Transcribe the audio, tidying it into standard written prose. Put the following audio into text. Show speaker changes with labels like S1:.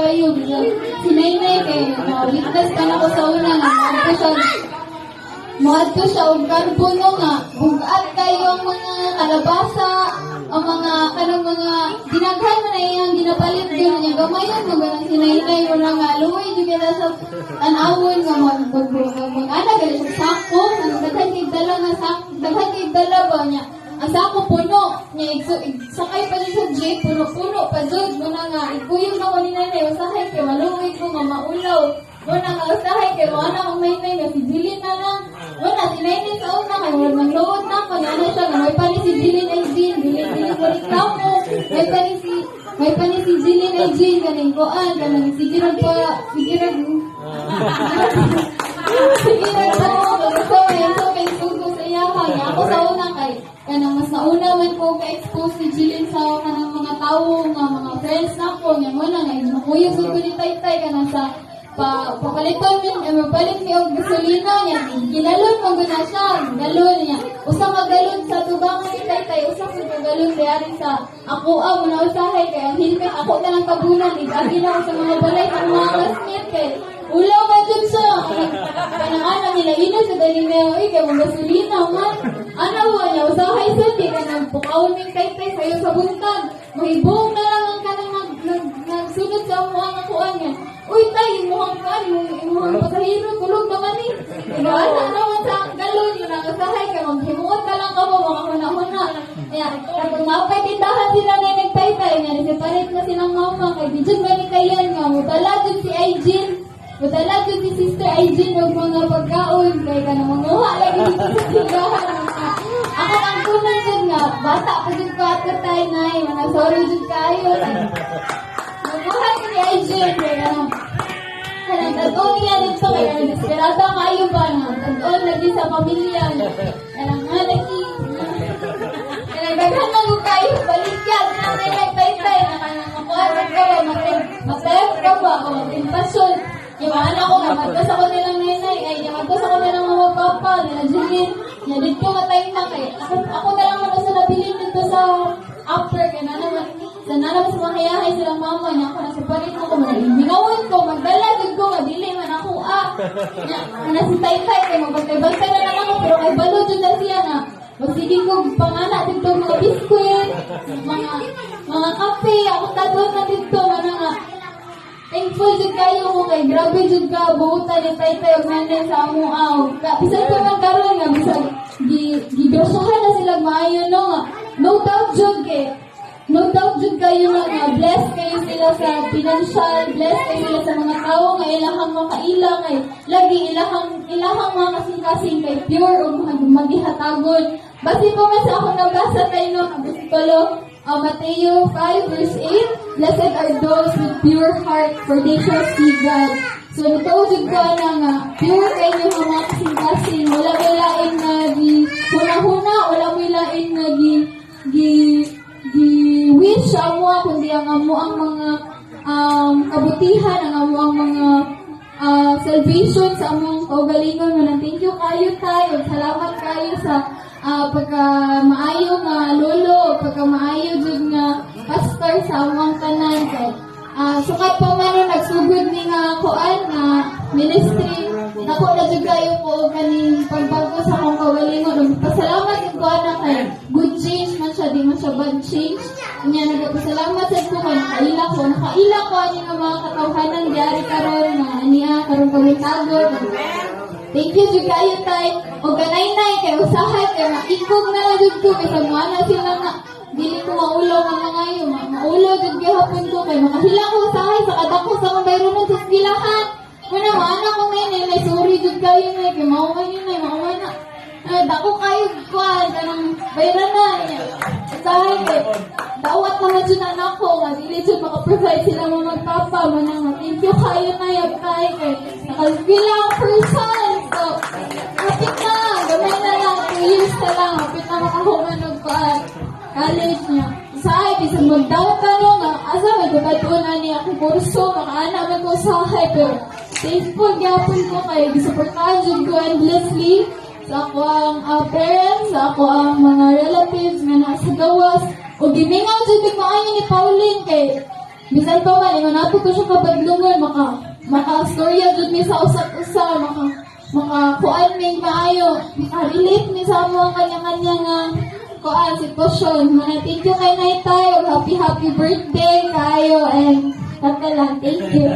S1: kayo, sinaynay kayo, witness ka na ko sa una nga, mahal ko siya, og karbono nga, bugat kayo ang mga kalabasa, ang mga, kanang mga, ginaghan mo na yung ginapalit yun, yung gamayan mo, ganang sinaynay mo na nga, luway, yung kita sa tanawon nga, mag-ana, ganun sa sako, daghan kay dala ba niya, ang sako puno, niya, sakay pa niya sa jeep, puno-puno, pa dyan, muna nga, ikuyong na ko ni nanay, usahay kayo, maluway ko nga, maulaw, muna nga, usahay kayo, wala akong may nga, si Jilin na lang, wala, sinaynay sa una, kayo, magload na ako, niya siya, may pa ni si Jilin ay Jin, Jilin ko reklamo, may pa ni si Jilin ay Jin, ganing koan, ganing, sige rin pa, sige rin pa, so may sugo sa iya ka, ako sa una kay, kanang mas nauna man ko ka-expose si Jilin sa kanang mga tao, mga friends na ko, nga mo na nga, nakuyog sugo ni Taytay, kanang sa, papalitan mapalit mi og gasolina niya, ginalon mo guna siya, galon niya, usa ka galon sa tubangan ni Taytay, usa ka galon diari sa ako mo na usahay kay ang hilmet ako na lang kabunan, igagi na ako sa mga balay sa mga classmate kay ulaw ba dyan siya, kanang ana nila ino sa dali na kay mga gasolina man, ana mo niya, usahay sa di ka nang pukawon ng Taytay sayo sa buntag, mahibong na lang ang kanang nagsunod sa mga nakuan niya. Uy, tay, imuhang ka, imuhang pasahiro, tulog naman eh. Diba? Ano naman sa galon, yun ang kasahay ka, maghimuot ka lang ka mo, mga huna-huna. Kaya, kapag mapay tindahan sila na nagtaytay, nga, nagseparate na silang mama, kay Dijun Manikayan nga, mutala dun si Aijin, mutala dun si Sister Aijin, og mga pagkaon, kay ka na manguha, lagi dito sa tindahan. Ako ang kunan dun nga, bata pa dun ko at katay na, mga sorry dun kayo. Buhat ni Aijin, kaya kanang tag-on niya dito, kaya desperada kayo ba na, tag-on lagi sa pamilya, kanang nga lagi, kanang daghan mo kayo, balikyan, kanang nagtaytay, na kanang makuha ka ba, matayap ka ba, o mag-impasyon, iwaan ako, magpas ako nilang nenay, ay magpas ako nilang mga papa, nila Jilin, niya dito matay na kayo, ako na lang muna sa nabilin dito sa upper, kaya na naman, sa nalabas mahayahay silang mama niya, ako nasa parin ko, binawan ko, magdalagod ko, madili man ako, si Taytay, kaya magbantay-bantay na lang ako, pero kay balo dyan na siya na, magsige ko, pangana dito, mga biskuit, mga kape, ako tatuan na dito, nga, thankful dyan kayo mo, kay grabe dyan ka, buhutan ni Taytay, og nanay sa amuaw, bisan ko man karon nga, bisan, gigrasyahan na sila maayo, no, nga, no doubt dyan, no doubt dyan kayo nga, bless kayo sila sa financial, bless kayo sila sa mga tao nga ilahang makailang ay lagi ilahang mga kasing-kasing kay pure o maghihatagon. Basi po nga sa akong nabasa tayo no, bersikulo, Mateo 5 verse 8, blessed are those with pure heart, for they shall see God. So, nataudod ko nga, pure kayo ang mga kasing-kasing, wala milain nga huna-huna, wala milain nga wish sa amo, kundi ang amo ang mga kabutihan, ang amo ang mga salvation sa among kaugalingon. Thank you kayo tayo, salamat kayo sa pagka maayo nga lolo, pagka maayo jud nga pastor sa among tanan kay sukat pa man nagsugod ni nga kuan nga ministry nako na jud kayo ko kaning pagbago sa akong kaugalingon. Pasalamat ko ana kay good change man siya, di man siya bad change. Nya nagpasalamat sa ko kay nakaila ko ani nga mga katawhanan diari karon nga aniya karon pagitago. Thank you jud kayo tay. Og kanay-nay kay usahay kay maikog na jud ko kay samuana sila nga dili ko maulo nga ngayo, maulo jud gihapon ko kay makahila ko usahay sa kadako sa akong bayronon sa eskwelahan. Kuna maana ko ngayon may sorry jud kayo may kay mao kayo na dako kayo kuan kanang bayranan niya. Usahay kay dawat mga jud anak ko nga dili jud maka-provide sila mga magpapa man nga thank you kayo na yab kay nakaskwela ang person. So kapit na gamay na lang 2 years na lang kapit na makahuman og kuan college niya. Usahay bisan magdawat tanong nga asa may gabatunan niya akong kurso makaana man ko usahay pero thankful gyapon ko kay gisuportahan jud ko endlessly sa ako ang parents, sa ako ang mga relatives nga nasa gawas o gimingaw jud maayo ni Pauline kay Bisan pa man, ingon nato to siya kabadlungon, maka-storya jud mi sa usap-usa, maka-kuan mi maayo, maka-relate mi sa amo ang kanya-kanya nga kuan sitwasyon. Mga thank you kay Nay Tay, happy birthday kayo, and thank you.